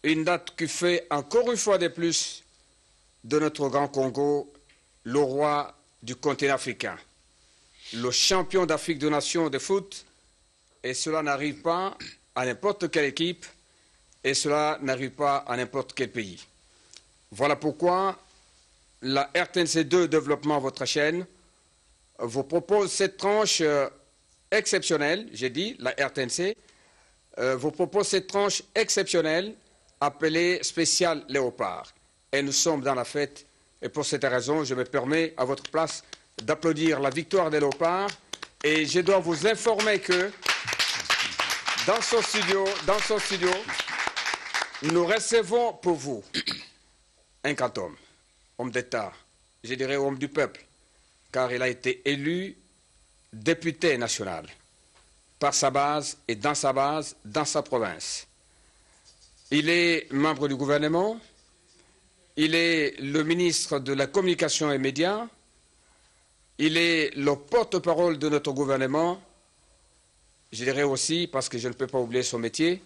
Une date qui fait encore une fois de plus de notre grand Congo le roi du continent africain, le champion d'Afrique de nations de foot, et cela n'arrive pas à n'importe quelle équipe, et cela n'arrive pas à n'importe quel pays. Voilà pourquoi la RTNC2 Développement, votre chaîne, vous propose cette tranche exceptionnelle, j'ai dit, la RTNC, vous propose cette tranche exceptionnelle appelée spéciale Léopard. Et nous sommes dans la fête, et pour cette raison, je me permets à votre place d'applaudir la victoire des Léopards. Et je dois vous informer que dans son studio, nous recevons pour vous un grand homme d'État, je dirais homme du peuple, car il a été élu député national par sa base et dans sa province. Il est membre du gouvernement, il est le ministre de la Communication et Médias, il est le porte-parole de notre gouvernement, je dirais aussi, parce que je ne peux pas oublier son métier,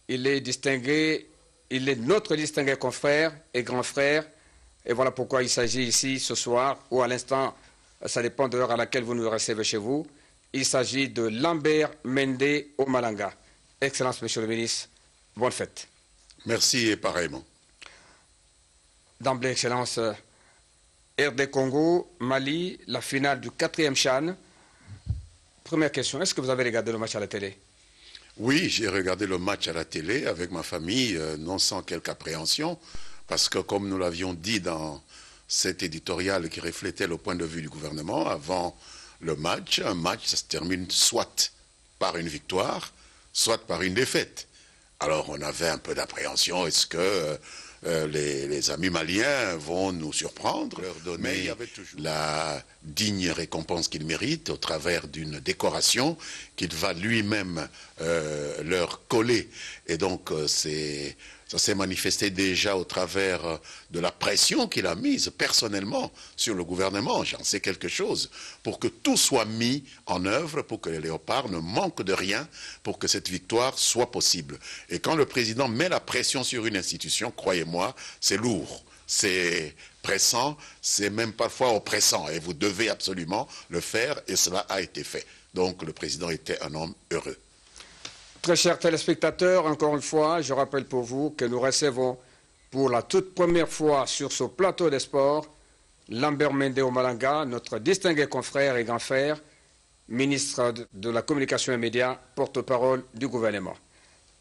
il est distingué, il est notre distingué confrère et grand frère, et voilà pourquoi il s'agit ici ce soir, ou à l'instant, ça dépend de l'heure à laquelle vous nous recevez chez vous, il s'agit de Lambert Mende Omalanga. Excellence, Monsieur le ministre, bonne fête. Merci et pareillement. D'emblée, Excellence, RD Congo, Mali, la finale du 4e CHAN. Première question, est-ce que vous avez regardé le match à la télé? Oui, j'ai regardé le match à la télé avec ma famille, non sans quelque appréhension, parce que comme nous l'avions dit dans cet éditorial qui reflétait le point de vue du gouvernement, avant le match, un match, ça se termine soit par une victoire, soit par une défaite. Alors on avait un peu d'appréhension, est-ce que les amis maliens vont nous surprendre, leur donner la digne récompense qu'ils méritent au travers d'une décoration qu'il va lui-même leur coller. Et donc ça s'est manifesté déjà au travers de la pression qu'il a mise personnellement sur le gouvernement. J'en sais quelque chose. Pour que tout soit mis en œuvre, pour que les Léopards ne manquent de rien, pour que cette victoire soit possible. Et quand le président met la pression sur une institution, croyez-moi, c'est lourd, c'est pressant, c'est même parfois oppressant. Et vous devez absolument le faire, et cela a été fait. Donc le président était un homme heureux. Très chers téléspectateurs, encore une fois, je rappelle pour vous que nous recevons pour la toute première fois sur ce plateau des sports Lambert Mende Omalanga, notre distingué confrère et grand frère, ministre de la Communication et Médias, porte-parole du gouvernement.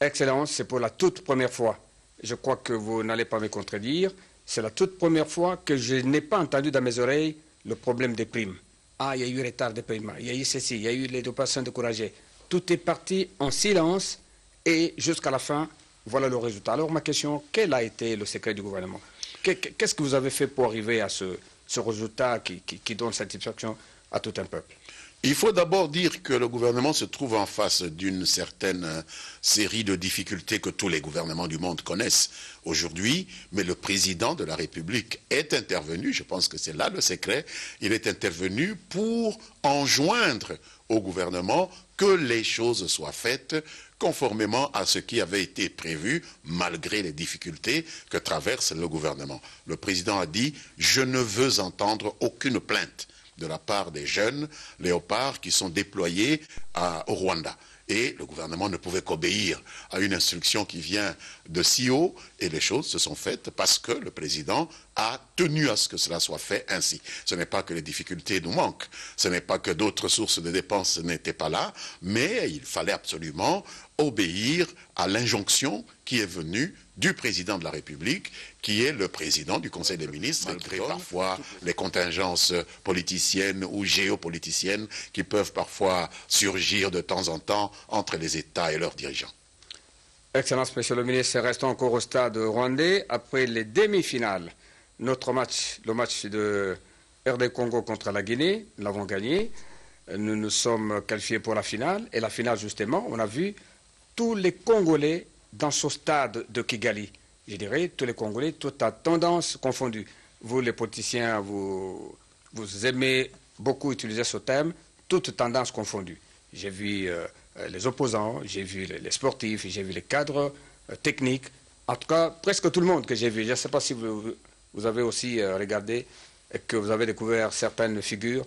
Excellence, c'est pour la toute première fois. Je crois que vous n'allez pas me contredire. C'est la toute première fois que je n'ai pas entendu dans mes oreilles le problème des primes. Ah, il y a eu retard de paiement, il y a eu ceci, il y a eu les 2 personnes découragées. Tout est parti en silence et jusqu'à la fin, voilà le résultat. Alors ma question, quel a été le secret du gouvernement? Qu'est-ce que vous avez fait pour arriver à ce résultat qui donne satisfaction à tout un peuple? Il faut d'abord dire que le gouvernement se trouve en face d'une certaine série de difficultés que tous les gouvernements du monde connaissent aujourd'hui, mais le président de la République est intervenu, je pense que c'est là le secret, il est intervenu pour enjoindre au gouvernement que les choses soient faites conformément à ce qui avait été prévu, malgré les difficultés que traverse le gouvernement. Le président a dit « Je ne veux entendre aucune plainte » de la part des jeunes léopards qui sont déployés au Rwanda. Et le gouvernement ne pouvait qu'obéir à une instruction qui vient de si haut, et les choses se sont faites parce que le président a tenu à ce que cela soit fait ainsi. Ce n'est pas que les difficultés nous manquent, ce n'est pas que d'autres sources de dépenses n'étaient pas là, mais il fallait absolument obéir à l'injonction qui est venue du président de la République, qui est le président du Conseil des ministres, malgré parfois les contingences politiciennes ou géopoliticiennes qui peuvent parfois surgir de temps en temps entre les États et leurs dirigeants. Excellence, Monsieur le ministre, restons encore au stade rwandais. Après les demi-finales, notre match, le match de RD Congo contre la Guinée, nous l'avons gagné. Nous nous sommes qualifiés pour la finale. Et la finale, justement, on a vu tous les Congolais dans ce stade de Kigali. Je dirais, tous les Congolais, toute la tendance confondue. Vous, les politiciens, vous aimez beaucoup utiliser ce thème, toute tendance confondue. J'ai vu les opposants, j'ai vu les sportifs, j'ai vu les cadres techniques, En tout cas, presque tout le monde que j'ai vu. Je ne sais pas si vous avez aussi regardé et que vous avez découvert certaines figures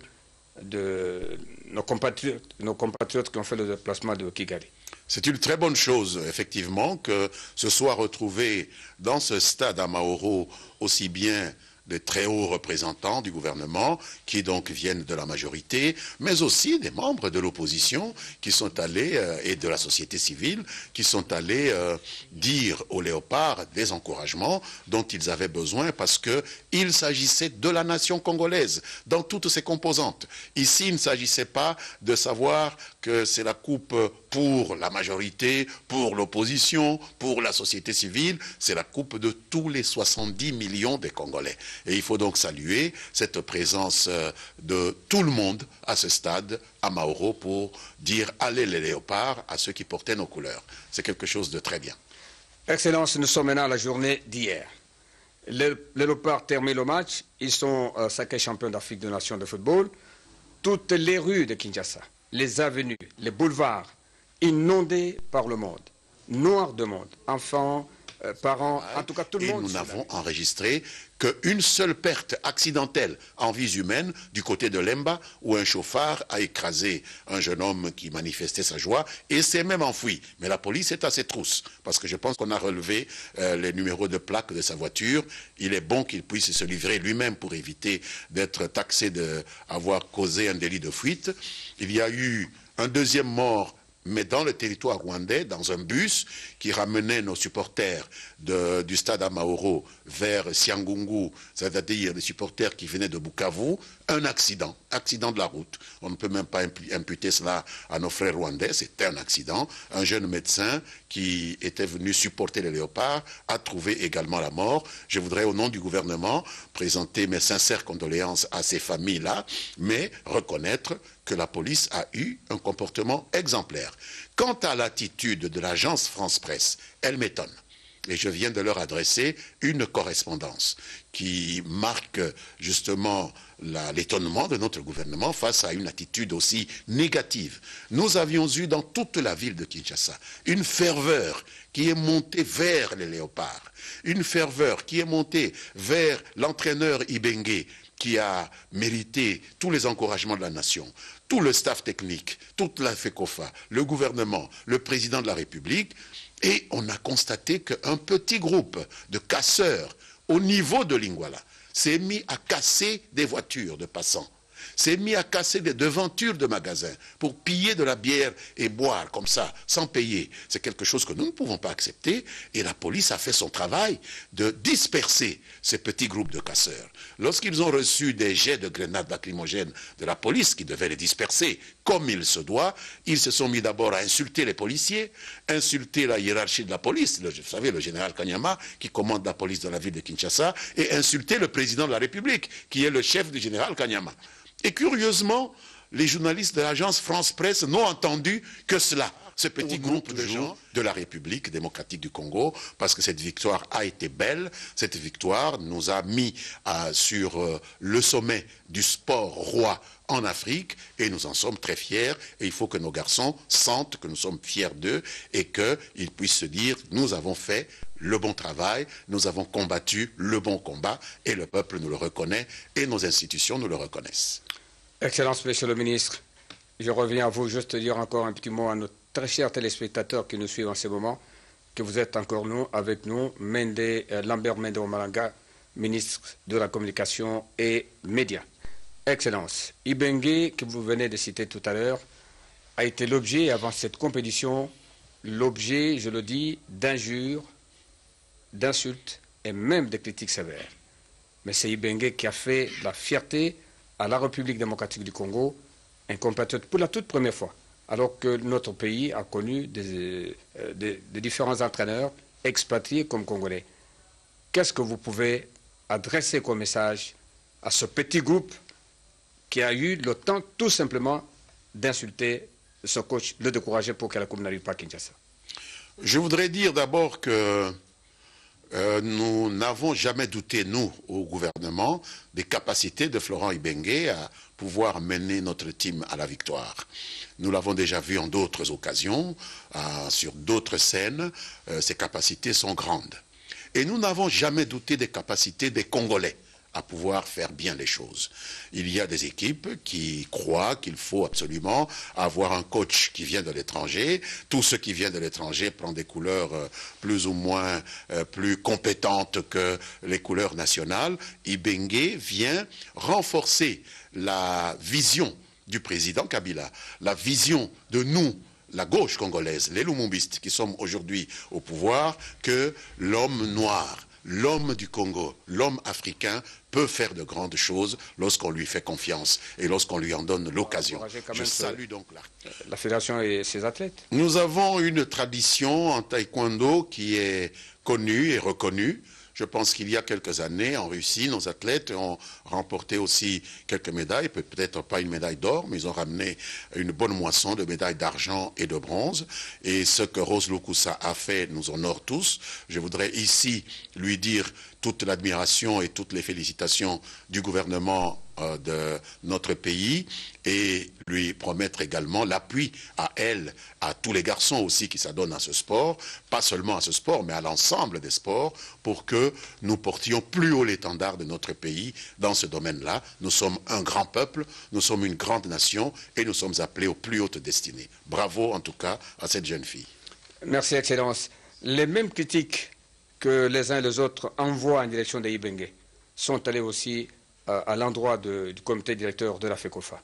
de nos compatriotes qui ont fait le déplacement de Kigali. C'est une très bonne chose, effectivement, que ce soit retrouvé dans ce stade à Maoro aussi bien de très hauts représentants du gouvernement qui donc viennent de la majorité, mais aussi des membres de l'opposition qui sont allés, et de la société civile, qui sont allés dire aux léopards des encouragements dont ils avaient besoin parce qu'il s'agissait de la nation congolaise dans toutes ses composantes. Ici, il ne s'agissait pas de savoir que c'est la coupe pour la majorité, pour l'opposition, pour la société civile, c'est la coupe de tous les 70 millions de Congolais. Et il faut donc saluer cette présence de tout le monde à ce stade, à Maoro, pour dire « Allez les léopards » à ceux qui portaient nos couleurs. C'est quelque chose de très bien. Excellence, nous sommes maintenant à la journée d'hier. Les léopards terminent le match, ils sont sacrés champions d'Afrique des Nations de football. Toutes les rues de Kinshasa, les avenues, les boulevards, inondés par le monde, noirs de monde, enfants, parents, en tout cas tout le monde. Et nous n'avons enregistré qu'une seule perte accidentelle en vies humaines du côté de Lemba, où un chauffard a écrasé un jeune homme qui manifestait sa joie et s'est même enfui. Mais la police est à ses trousses, parce que je pense qu'on a relevé les numéros de plaque de sa voiture. Il est bon qu'il puisse se livrer lui-même pour éviter d'être taxé d'avoir causé un délit de fuite. Il y a eu un deuxième mort, mais dans le territoire rwandais, dans un bus qui ramenait nos supporters du stade à Maoro vers Siangungu, c'est-à-dire les supporters qui venaient de Bukavu, un accident de la route. On ne peut même pas imputer cela à nos frères rwandais, c'était un accident. Un jeune médecin qui était venu supporter les léopards a trouvé également la mort. Je voudrais, au nom du gouvernement, présenter mes sincères condoléances à ces familles-là, mais reconnaître que la police a eu un comportement exemplaire. Quant à l'attitude de l'agence France-Presse, elle m'étonne. Et je viens de leur adresser une correspondance qui marque justement l'étonnement de notre gouvernement face à une attitude aussi négative. Nous avions eu dans toute la ville de Kinshasa une ferveur qui est montée vers les léopards, une ferveur qui est montée vers l'entraîneur Ibenge, qui a mérité tous les encouragements de la nation, tout le staff technique, toute la FECOFA, le gouvernement, le président de la République. Et on a constaté qu'un petit groupe de casseurs au niveau de Lingwala s'est mis à casser des voitures de passants, s'est mis à casser des devantures de magasins pour piller de la bière et boire comme ça, sans payer. C'est quelque chose que nous ne pouvons pas accepter et la police a fait son travail de disperser ces petits groupes de casseurs. Lorsqu'ils ont reçu des jets de grenades lacrymogènes de la police qui devait les disperser comme il se doit, ils se sont mis d'abord à insulter les policiers, insulter la hiérarchie de la police, vous savez, le général Kanyama qui commande la police de la ville de Kinshasa, et insulter le président de la République qui est le chef du général Kanyama. Et curieusement, les journalistes de l'agence France-Presse n'ont entendu que cela, ce petit groupe de gens de la République démocratique du Congo, parce que cette victoire a été belle. Cette victoire nous a mis sur le sommet du sport roi en Afrique et nous en sommes très fiers. Et il faut que nos garçons sentent que nous sommes fiers d'eux et qu'ils puissent se dire « nous avons fait le bon travail, nous avons combattu le bon combat et le peuple nous le reconnaît et nos institutions nous le reconnaissent ». Excellence, Monsieur le ministre, je reviens à vous juste dire encore un petit mot à nos très chers téléspectateurs qui nous suivent en ce moment, que vous êtes encore avec nous, Lambert Mende Omalanga, ministre de la Communication et Médias. Excellence, Ibenge, que vous venez de citer tout à l'heure, a été l'objet, avant cette compétition, l'objet, je le dis, d'injures, d'insultes et même de critiques sévères. Mais c'est Ibenge qui a fait la fierté à la République démocratique du Congo, un compatriote pour la toute première fois, alors que notre pays a connu des différents entraîneurs expatriés comme Congolais. Qu'est-ce que vous pouvez adresser comme message à ce petit groupe qui a eu le temps tout simplement d'insulter ce coach, le décourager pour que la Coupe n'arrive pas à Kinshasa? Je voudrais dire d'abord que nous n'avons jamais douté, nous, au gouvernement, des capacités de Florent Ibenge à pouvoir mener notre team à la victoire. Nous l'avons déjà vu en d'autres occasions, sur d'autres scènes, ses capacités sont grandes. Et nous n'avons jamais douté des capacités des Congolais à pouvoir faire bien les choses. Il y a des équipes qui croient qu'il faut absolument avoir un coach qui vient de l'étranger. Tout ce qui vient de l'étranger prend des couleurs plus ou moins plus compétentes que les couleurs nationales. Ibenge vient renforcer la vision du président Kabila, la vision de nous, la gauche congolaise, les Lumumbistes qui sommes aujourd'hui au pouvoir, que l'homme noir, l'homme du Congo, l'homme africain peut faire de grandes choses lorsqu'on lui fait confiance et lorsqu'on lui en donne l'occasion. Je salue donc la fédération et ses athlètes. Nous avons une tradition en taekwondo qui est connue et reconnue. Je pense qu'il y a quelques années, en Russie, nos athlètes ont remporté aussi quelques médailles, peut-être pas une médaille d'or, mais ils ont ramené une bonne moisson de médailles d'argent et de bronze. Et ce que Rose Lukusa a fait nous honore tous. Je voudrais ici lui dire toute l'admiration et toutes les félicitations du gouvernement de notre pays et lui promettre également l'appui à elle, à tous les garçons aussi qui s'adonnent à ce sport, pas seulement à ce sport, mais à l'ensemble des sports, pour que nous portions plus haut l'étendard de notre pays dans ce domaine-là. Nous sommes un grand peuple, nous sommes une grande nation et nous sommes appelés aux plus hautes destinées. Bravo en tout cas à cette jeune fille. Merci, Excellence. Les mêmes critiques que les uns et les autres envoient en direction de Ibenge sont allées aussi à l'endroit du comité directeur de la FECOFA,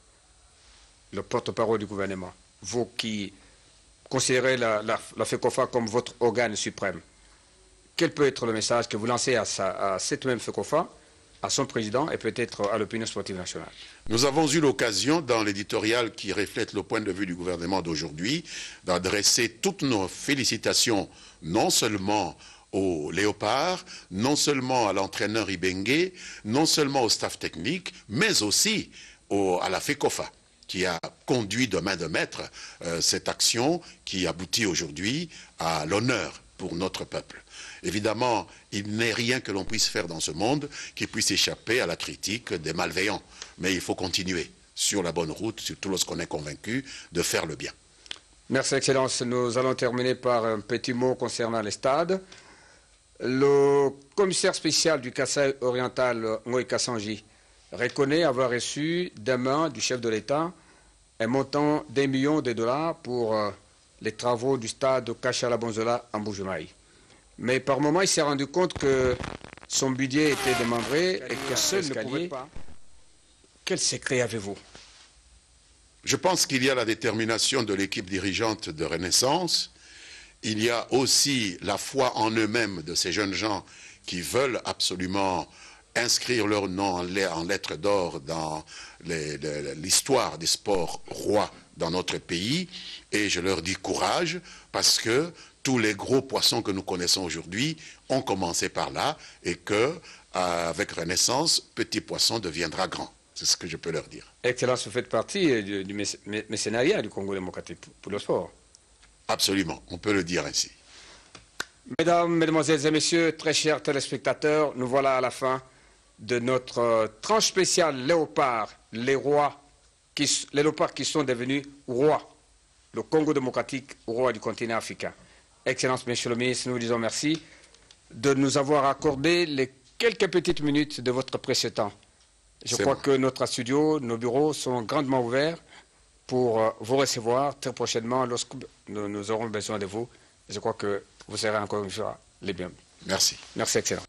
le porte-parole du gouvernement. Vous qui considérez la FECOFA comme votre organe suprême, quel peut être le message que vous lancez à cette même FECOFA, à son président et peut-être à l'opinion sportive nationale? Nous avons eu l'occasion, dans l'éditorial qui reflète le point de vue du gouvernement d'aujourd'hui, d'adresser toutes nos félicitations, non seulement au Léopard, non seulement à l'entraîneur Ibenge, non seulement au staff technique, mais aussi à la FECOFA, qui a conduit de main de maître cette action qui aboutit aujourd'hui à l'honneur pour notre peuple. Évidemment, il n'est rien que l'on puisse faire dans ce monde qui puisse échapper à la critique des malveillants. Mais il faut continuer sur la bonne route, surtout lorsqu'on est convaincu de faire le bien. Merci, Excellence. Nous allons terminer par un petit mot concernant les stades. Le commissaire spécial du Kasaï oriental, Ngoï Kassanji, reconnaît avoir reçu des mains du chef de l'État un montant d'1 million de dollars pour les travaux du stade Kachala-Bonzola en Bujumaï. Mais par moment, il s'est rendu compte que son budget était démembré et que seul ne pouvait pas. Quel secret avez-vous? Je pense qu'il y a la détermination de l'équipe dirigeante de Renaissance. Il y a aussi la foi en eux-mêmes de ces jeunes gens qui veulent absolument inscrire leur nom en lettres d'or dans l'histoire des sports rois dans notre pays. Et je leur dis courage, parce que tous les gros poissons que nous connaissons aujourd'hui ont commencé par là, et que avec Renaissance, petit poisson deviendra grand. C'est ce que je peux leur dire. Excellence, vous faites partie du mécénariat du Congo démocratique pour le sport. Absolument, on peut le dire ainsi. Mesdames, Mesdemoiselles et Messieurs, très chers téléspectateurs, nous voilà à la fin de notre tranche spéciale Léopard, les léopards qui sont devenus rois, le Congo démocratique, roi du continent africain. Excellence, Monsieur le ministre, nous vous disons merci de nous avoir accordé les quelques petites minutes de votre précieux temps. Je crois que notre studio, nos bureaux sont grandement ouverts pour vous recevoir très prochainement lorsque nous aurons besoin de vous. Je crois que vous serez encore une fois les bienvenus. Merci. Merci, Excellence.